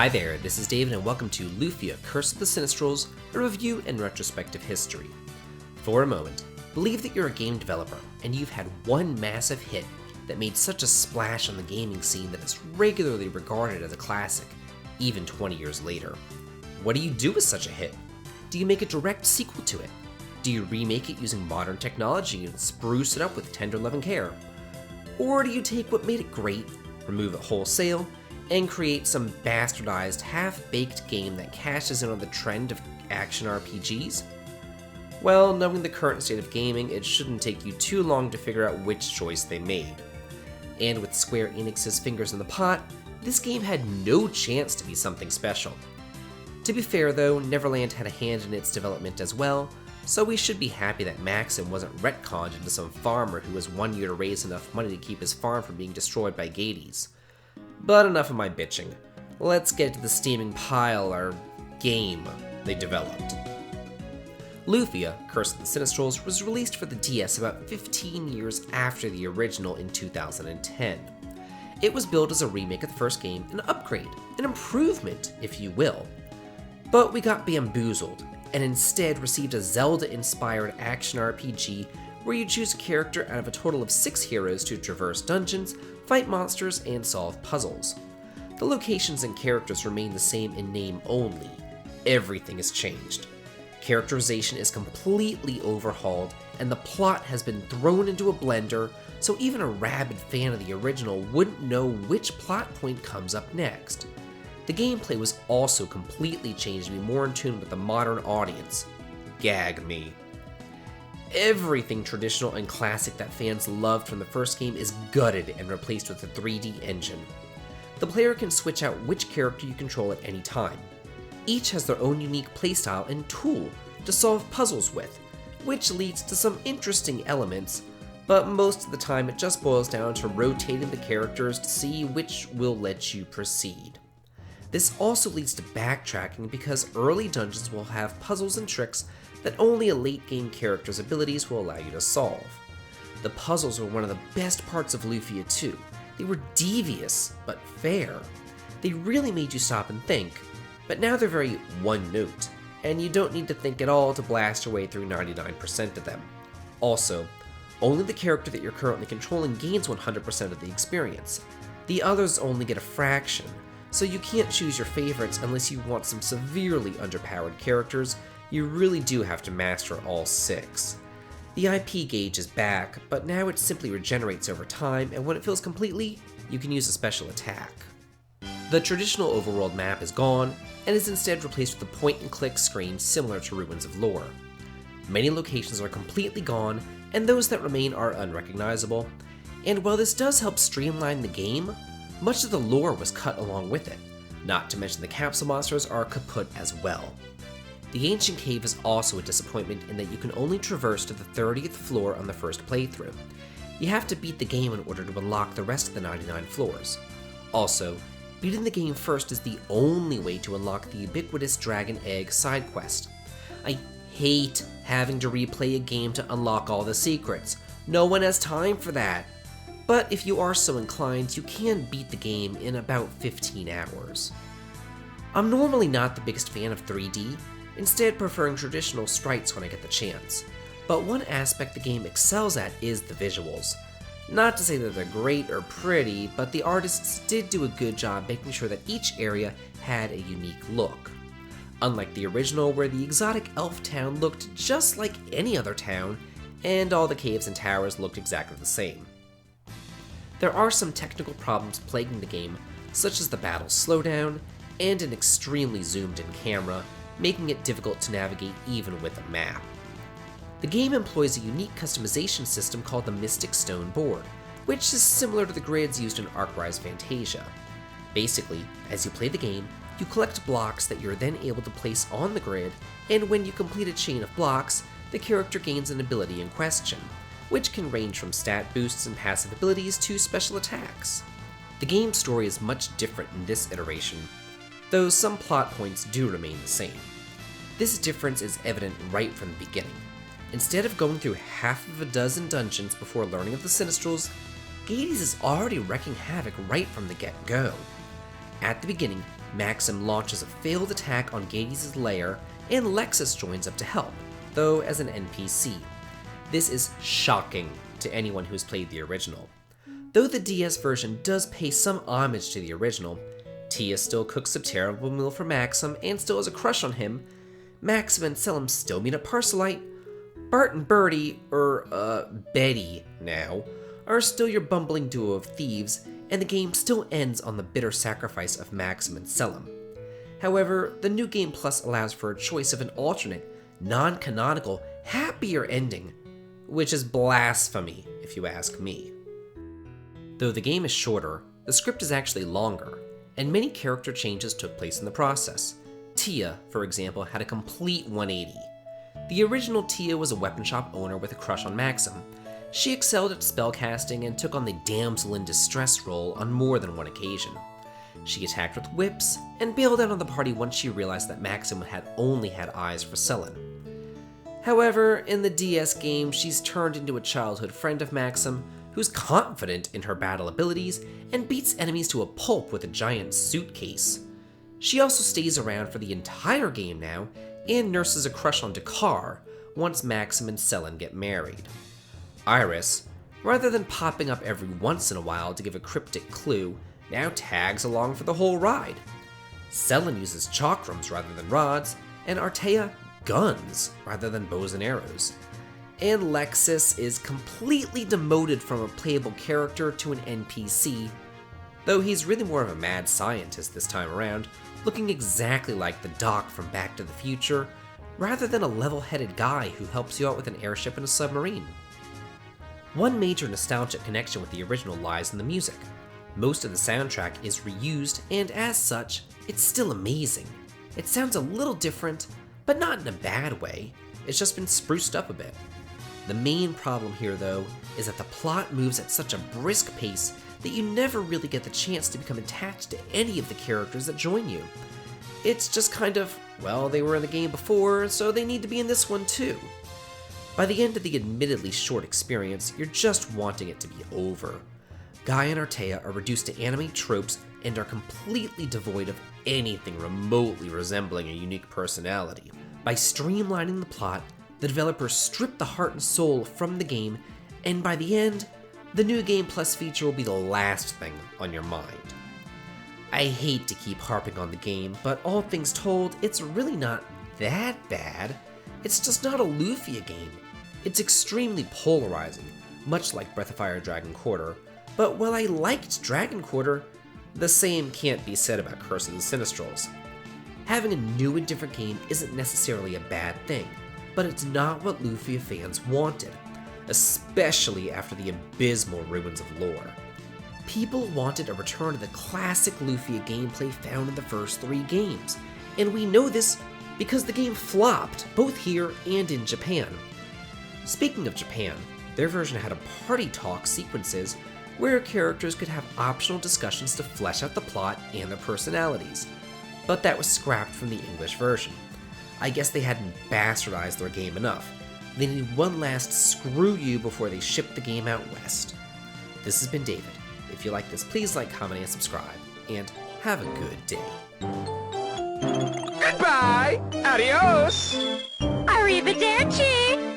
Hi there, this is David and welcome to Lufia, Curse of the Sinistrals, a review and retrospective history. For a moment, believe that you're a game developer and you've had one massive hit that made such a splash on the gaming scene that it's regularly regarded as a classic, even 20 years later. What do you do with such a hit? Do you make a direct sequel to it? Do you remake it using modern technology and spruce it up with tender love and care? Or do you take what made it great, remove it wholesale, and create some bastardized, half-baked game that cashes in on the trend of action RPGs? Well, knowing the current state of gaming, it shouldn't take you too long to figure out which choice they made. And with Square Enix's fingers in the pot, this game had no chance to be something special. To be fair though, Neverland had a hand in its development as well, so we should be happy that Maxim wasn't retconned into some farmer who has 1 year to raise enough money to keep his farm from being destroyed by Gades. But enough of my bitching. Let's get to the steaming pile, or game, they developed. Lufia, Curse of the Sinistrals, was released for the DS about 15 years after the original in 2010. It was billed as a remake of the first game, an upgrade, an improvement, if you will. But we got bamboozled, and instead received a Zelda-inspired action RPG where you choose a character out of a total of 6 heroes to traverse dungeons, fight monsters, and solve puzzles. The locations and characters remain the same in name only. Everything has changed. Characterization is completely overhauled, and the plot has been thrown into a blender, so even a rabid fan of the original wouldn't know which plot point comes up next. The gameplay was also completely changed to be more in tune with the modern audience. Gag me. Everything traditional and classic that fans loved from the first game is gutted and replaced with a 3D engine. The player can switch out which character you control at any time. Each has their own unique playstyle and tool to solve puzzles with, which leads to some interesting elements, but most of the time it just boils down to rotating the characters to see which will let you proceed. This also leads to backtracking because early dungeons will have puzzles and tricks that only a late-game character's abilities will allow you to solve. The puzzles were one of the best parts of Lufia 2. They were devious, but fair. They really made you stop and think, but now they're very one-note, and you don't need to think at all to blast your way through 99% of them. Also, only the character that you're currently controlling gains 100% of the experience. The others only get a fraction, so you can't choose your favorites unless you want some severely underpowered characters. You really do have to master all 6. The IP gauge is back, but now it simply regenerates over time, and when it fills completely, you can use a special attack. The traditional overworld map is gone, and is instead replaced with a point-and-click screen similar to Ruins of Lore. Many locations are completely gone, and those that remain are unrecognizable, and while this does help streamline the game, much of the lore was cut along with it, not to mention the capsule monsters are kaput as well. The Ancient Cave is also a disappointment in that you can only traverse to the 30th floor on the first playthrough. You have to beat the game in order to unlock the rest of the 99 floors. Also, beating the game first is the only way to unlock the ubiquitous Dragon Egg side quest. I hate having to replay a game to unlock all the secrets. No one has time for that. But if you are so inclined, you can beat the game in about 15 hours. I'm normally not the biggest fan of 3D, instead preferring traditional sprites when I get the chance. But one aspect the game excels at is the visuals. Not to say that they're great or pretty, but the artists did do a good job making sure that each area had a unique look. Unlike the original, where the exotic elf town looked just like any other town, and all the caves and towers looked exactly the same. There are some technical problems plaguing the game, such as the battle slowdown, and an extremely zoomed-in camera, making it difficult to navigate even with a map. The game employs a unique customization system called the Mystic Stone Board, which is similar to the grids used in Arkwri's Fantasia. Basically, as you play the game, you collect blocks that you're then able to place on the grid, and when you complete a chain of blocks, the character gains an ability in question, which can range from stat boosts and passive abilities to special attacks. The game's story is much different in this iteration, though some plot points do remain the same. This difference is evident right from the beginning. Instead of going through half of a dozen dungeons before learning of the Sinistrals, Gades is already wreaking havoc right from the get-go. At the beginning, Maxim launches a failed attack on Gades' lair, and Lexus joins up to help, though as an NPC. This is shocking to anyone who's played the original. Though the DS version does pay some homage to the original, Tia still cooks a terrible meal for Maxim and still has a crush on him. Maxim and Selim still meet at Parcelite. Bart and Birdie, Betty now, are still your bumbling duo of thieves, and the game still ends on the bitter sacrifice of Maxim and Selim. However, the New Game Plus allows for a choice of an alternate, non-canonical, happier ending, which is blasphemy, if you ask me. Though the game is shorter, the script is actually longer, and many character changes took place in the process. Tia, for example, had a complete 180. The original Tia was a weapon shop owner with a crush on Maxim. She excelled at spellcasting and took on the damsel in distress role on more than one occasion. She attacked with whips and bailed out on the party once she realized that Maxim had only had eyes for Selin. However, in the DS game, she's turned into a childhood friend of Maxim, who's confident in her battle abilities and beats enemies to a pulp with a giant suitcase. She also stays around for the entire game now and nurses a crush on Dakar once Maxim and Selin get married. Iris, rather than popping up every once in a while to give a cryptic clue, now tags along for the whole ride. Selin uses chakrams rather than rods, and Artea guns rather than bows and arrows. And Lexus is completely demoted from a playable character to an NPC, though he's really more of a mad scientist this time around, looking exactly like the Doc from Back to the Future, rather than a level-headed guy who helps you out with an airship and a submarine. One major nostalgic connection with the original lies in the music. Most of the soundtrack is reused, and as such, it's still amazing. It sounds a little different, but not in a bad way. It's just been spruced up a bit. The main problem here, though, is that the plot moves at such a brisk pace that you never really get the chance to become attached to any of the characters that join you. It's just kind of, well, they were in the game before, so they need to be in this one too. By the end of the admittedly short experience, you're just wanting it to be over. Guy and Artea are reduced to anime tropes and are completely devoid of anything remotely resembling a unique personality. By streamlining the plot, the developers strip the heart and soul from the game, and by the end, the New Game Plus feature will be the last thing on your mind. I hate to keep harping on the game, but all things told, it's really not that bad. It's just not a Lufia game. It's extremely polarizing, much like Breath of Fire Dragon Quarter, but while I liked Dragon Quarter, the same can't be said about Curse of the Sinistrals. Having a new and different game isn't necessarily a bad thing, but it's not what Lufia fans wanted, especially after the abysmal ruins of lore. People wanted a return to the classic Lufia gameplay found in the first 3 games, and we know this because the game flopped, both here and in Japan. Speaking of Japan, their version had a party talk sequences where characters could have optional discussions to flesh out the plot and their personalities, but that was scrapped from the English version. I guess they hadn't bastardized their game enough. They need one last screw you before they ship the game out west. This has been David. If you like this, please like, comment, and subscribe, and have a good day. Goodbye! Adios! Arrivederci!